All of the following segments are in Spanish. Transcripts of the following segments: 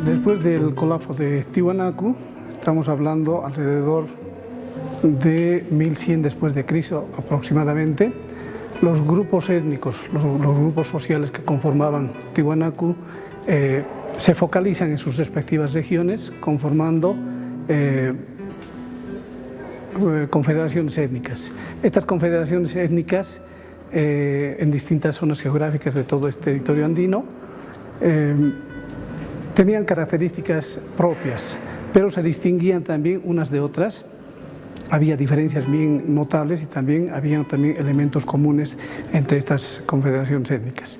Después del colapso de Tiwanaku, estamos hablando alrededor de 1100 después de Cristo aproximadamente, los grupos étnicos, los grupos sociales que conformaban Tiwanaku se focalizan en sus respectivas regiones conformando confederaciones étnicas. Estas confederaciones étnicas en distintas zonas geográficas de todo este territorio andino tenían características propias, pero se distinguían también unas de otras. Había diferencias bien notables y también había elementos comunes entre estas confederaciones étnicas.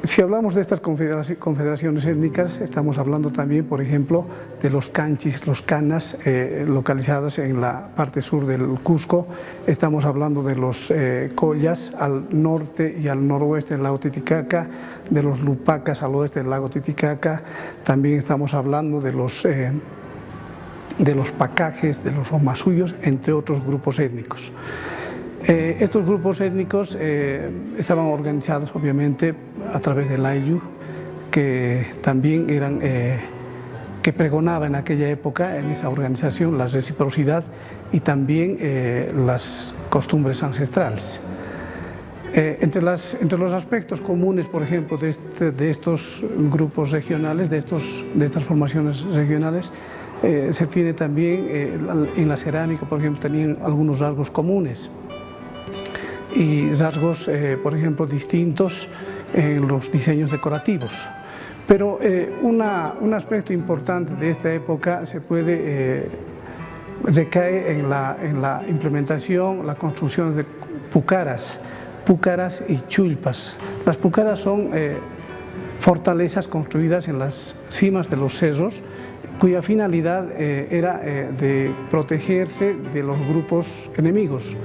Si hablamos de estas confederaciones étnicas, estamos hablando también, por ejemplo, de los canchis, los canas, localizados en la parte sur del Cusco. Estamos hablando de los collas al norte y al noroeste del lago Titicaca, de los lupacas al oeste del lago Titicaca. También estamos hablando de los pacajes, de los omasuyos, entre otros grupos étnicos. Estos grupos étnicos estaban organizados obviamente a través del Ayllu, que también eran, que pregonaba en aquella época, en esa organización, la reciprocidad y también las costumbres ancestrales. Entre los aspectos comunes, por ejemplo, de estos grupos regionales, de estas formaciones regionales, se tiene también, en la cerámica, por ejemplo, tenían algunos rasgos comunes y rasgos, por ejemplo, distintos en los diseños decorativos. Pero un aspecto importante de esta época recae en la implementación, la construcción de pucaras y chulpas. Las pucaras son fortalezas construidas en las cimas de los cerros, cuya finalidad era de protegerse de los grupos enemigos,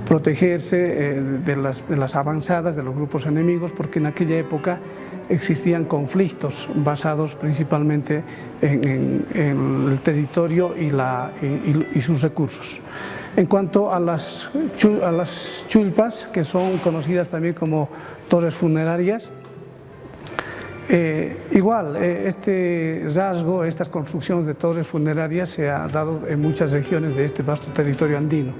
protegerse de las avanzadas de los grupos enemigos, porque en aquella época existían conflictos basados principalmente en el territorio y sus recursos. En cuanto a las chulpas, que son conocidas también como torres funerarias, este rasgo, estas construcciones de torres funerarias se ha dado en muchas regiones de este vasto territorio andino.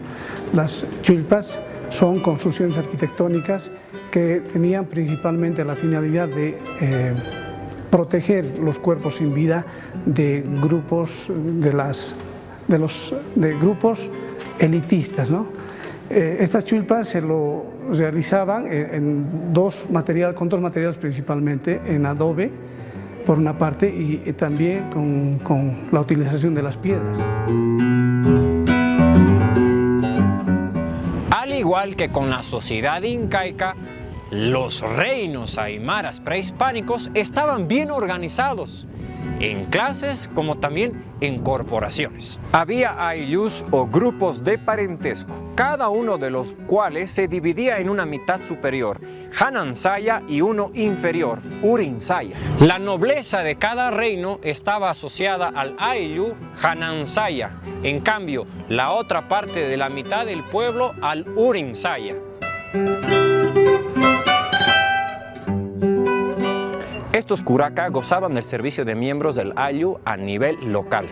Las chulpas son construcciones arquitectónicas que tenían principalmente la finalidad de proteger los cuerpos sin vida de grupos, de grupos elitistas, ¿no? Estas chulpas se lo realizaban con dos materiales principalmente, en adobe por una parte y también con la utilización de las piedras. Al igual que con la sociedad incaica, los reinos aymaras prehispánicos estaban bien organizados, en clases como también en corporaciones. Había ayllus o grupos de parentesco, cada uno de los cuales se dividía en una mitad superior, Hanansaya, y uno inferior, Urinsaya. La nobleza de cada reino estaba asociada al ayllu Hanansaya, en cambio la otra parte de la mitad del pueblo al Urinsaya. Estos curaca gozaban del servicio de miembros del ayllu a nivel local.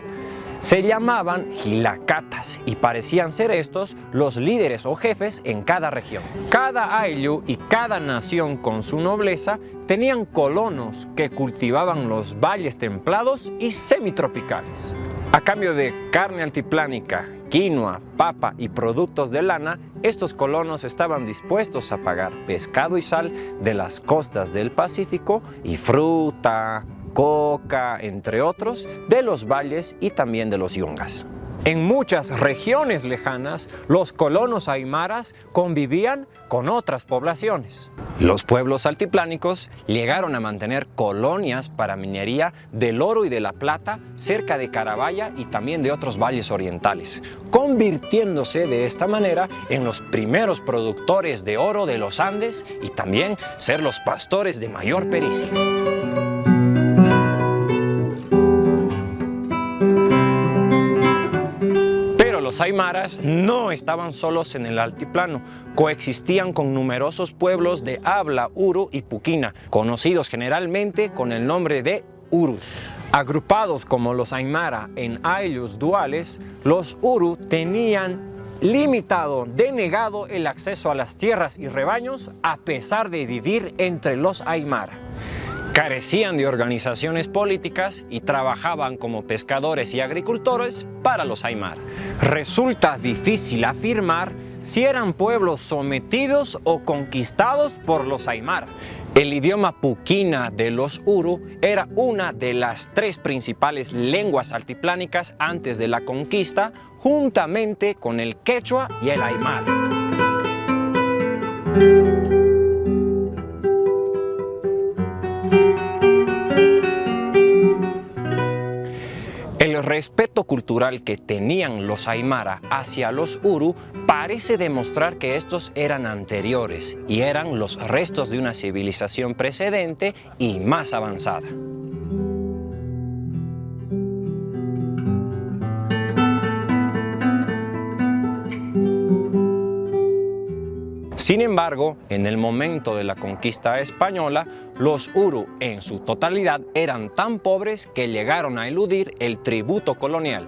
Se llamaban jilacatas y parecían ser estos los líderes o jefes en cada región. Cada ayllu y cada nación con su nobleza tenían colonos que cultivaban los valles templados y semitropicales. A cambio de carne altiplánica, quinoa, papa y productos de lana, estos colonos estaban dispuestos a pagar pescado y sal de las costas del Pacífico y fruta, coca, entre otros, de los valles y también de los yungas. En muchas regiones lejanas, los colonos aymaras convivían con otras poblaciones. Los pueblos altiplánicos llegaron a mantener colonias para minería del oro y de la plata cerca de Carabaya y también de otros valles orientales, convirtiéndose de esta manera en los primeros productores de oro de los Andes y también ser los pastores de mayor pericia. Los aymaras no estaban solos en el altiplano, coexistían con numerosos pueblos de habla uru y puquina, conocidos generalmente con el nombre de urus. Agrupados como los aymara en ayllus duales, los uru tenían limitado, denegado el acceso a las tierras y rebaños a pesar de vivir entre los aymara. Carecían de organizaciones políticas y trabajaban como pescadores y agricultores para los aymara. Resulta difícil afirmar si eran pueblos sometidos o conquistados por los aymara. El idioma puquina de los uru era una de las 3 principales lenguas altiplánicas antes de la conquista, juntamente con el quechua y el aymara. El respeto cultural que tenían los aymara hacia los uru parece demostrar que estos eran anteriores y eran los restos de una civilización precedente y más avanzada. Sin embargo, en el momento de la conquista española, los uru en su totalidad eran tan pobres que llegaron a eludir el tributo colonial.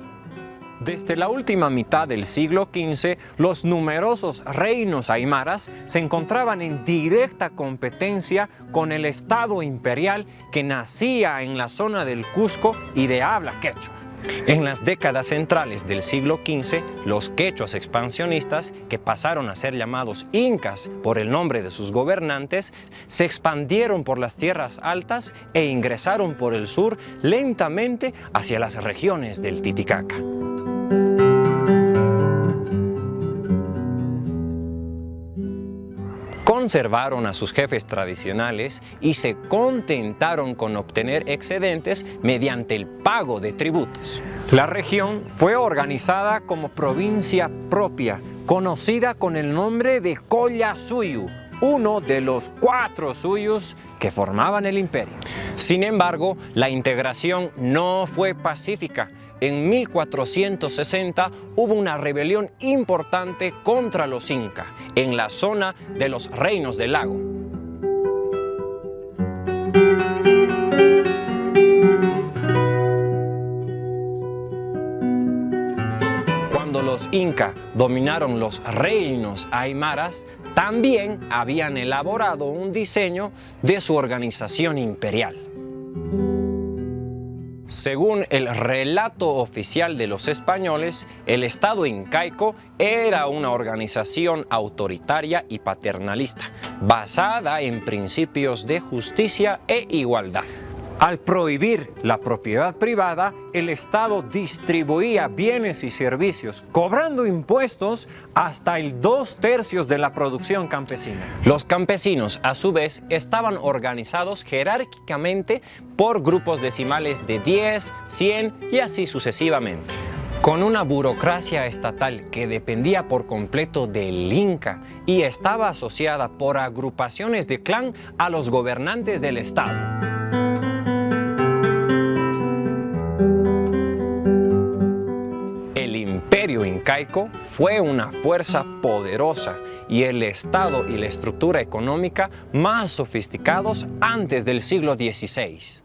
Desde la última mitad del siglo XV, los numerosos reinos aymaras se encontraban en directa competencia con el Estado imperial que nacía en la zona del Cusco y de habla quechua. En las décadas centrales del siglo XV, los quechuas expansionistas, que pasaron a ser llamados incas por el nombre de sus gobernantes, se expandieron por las tierras altas e ingresaron por el sur lentamente hacia las regiones del Titicaca. Conservaron a sus jefes tradicionales y se contentaron con obtener excedentes mediante el pago de tributos. La región fue organizada como provincia propia, conocida con el nombre de Collasuyu, uno de los 4 suyus que formaban el imperio. Sin embargo, la integración no fue pacífica. En 1460 hubo una rebelión importante contra los incas en la zona de los Reinos del Lago. Cuando los incas dominaron los reinos aymaras, también habían elaborado un diseño de su organización imperial. Según el relato oficial de los españoles, el Estado incaico era una organización autoritaria y paternalista, basada en principios de justicia e igualdad. Al prohibir la propiedad privada, el Estado distribuía bienes y servicios, cobrando impuestos hasta el 2/3 de la producción campesina. Los campesinos, a su vez, estaban organizados jerárquicamente por grupos decimales de 10, 100 y así sucesivamente. Con una burocracia estatal que dependía por completo del Inca y estaba asociada por agrupaciones de clan a los gobernantes del Estado. El imperio incaico fue una fuerza poderosa y el Estado y la estructura económica más sofisticados antes del siglo XVI.